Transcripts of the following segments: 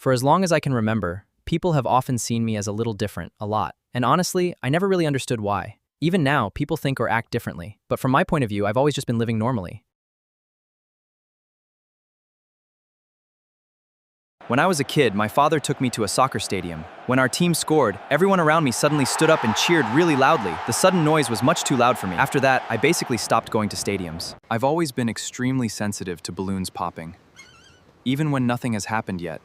For as long as I can remember, people have often seen me as a little different, a lot. And honestly, I never really understood why. Even now, people think or act differently. But from my point of view, I've always just been living normally. When I was a kid, my father took me to a soccer stadium. When our team scored, everyone around me suddenly stood up and cheered really loudly. The sudden noise was much too loud for me. After that, I basically stopped going to stadiums. I've always been extremely sensitive to balloons popping, even when nothing has happened yet.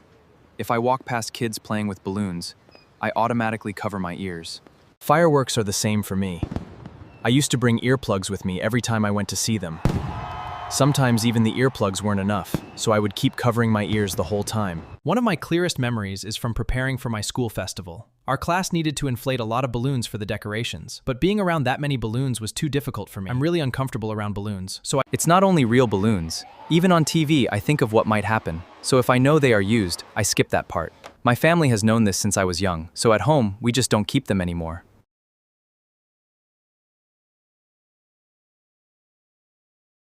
If I walk past kids playing with balloons, I automatically cover my ears. Fireworks are the same for me. I used to bring earplugs with me every time I went to see them. Sometimes even the earplugs weren't enough, so I would keep covering my ears the whole time. One of my clearest memories is from preparing for my school festival. Our class needed to inflate a lot of balloons for the decorations, but being around that many balloons was too difficult for me. I'm really uncomfortable around balloons, so it's not only real balloons. Even on TV, I think of what might happen, so if I know they are used, I skip that part. My family has known this since I was young, so at home, we just don't keep them anymore.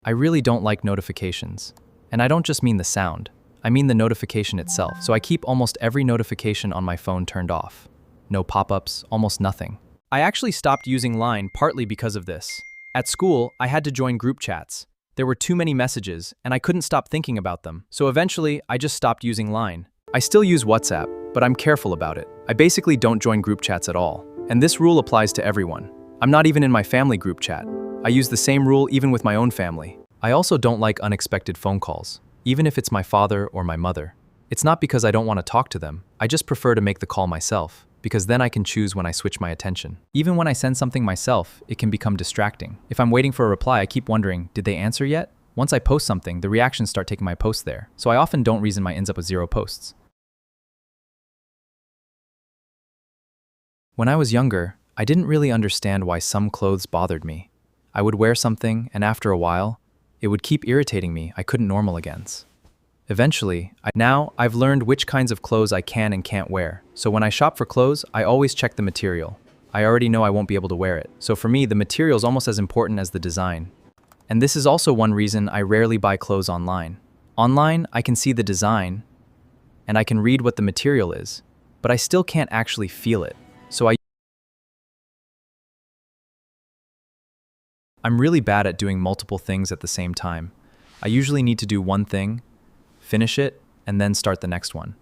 I really don't like notifications. And I don't just mean the sound. I mean the notification itself. So I keep almost every notification on my phone turned off. No pop-ups, almost nothing. I actually stopped using Line partly because of this. At school, I had to join group chats. There were too many messages, and I couldn't stop thinking about them. So eventually, I just stopped using Line. I still use WhatsApp, but I'm careful about it. I basically don't join group chats at all. And this rule applies to everyone. I'm not even in my family group chat. I use the same rule even with my own family. I also don't like unexpected phone calls, even if it's my father or my mother. It's not because I don't want to talk to them, I just prefer to make the call myself, because then I can choose when I switch my attention. Even when I send something myself, it can become distracting. If I'm waiting for a reply, I keep wondering, did they answer yet? Once I post something, the reactions start taking my post there, so I often don't reason my ends up with 0 posts. When I was younger, I didn't really understand why some clothes bothered me. I would wear something, and after a while, it would keep irritating me. I couldn't normal against. Eventually, now I've learned which kinds of clothes I can and can't wear. So when I shop for clothes, I always check the material. I already know I won't be able to wear it. So for me, the material is almost as important as the design. And this is also one reason I rarely buy clothes online. Online, I can see the design, and I can read what the material is, but I still can't actually feel it. So I'm really bad at doing multiple things at the same time. I usually need to do one thing, finish it, and then start the next one.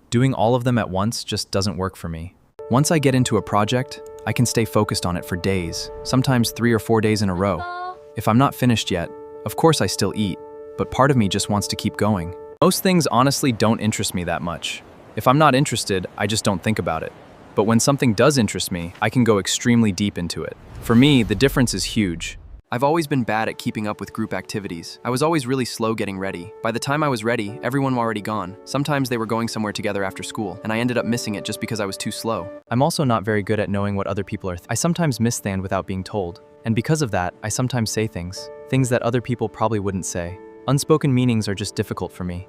Doing all of them at once just doesn't work for me. Once I get into a project, I can stay focused on it for days, sometimes 3 or 4 days in a row. If I'm not finished yet, of course I still eat, but part of me just wants to keep going. Most things honestly don't interest me that much. If I'm not interested, I just don't think about it. But when something does interest me, I can go extremely deep into it. For me, the difference is huge. I've always been bad at keeping up with group activities. I was always really slow getting ready. By the time I was ready, everyone was already gone. Sometimes they were going somewhere together after school, and I ended up missing it just because I was too slow. I'm also not very good at knowing what other people are I sometimes miss things without being told. And because of that, I sometimes say things that other people probably wouldn't say. Unspoken meanings are just difficult for me.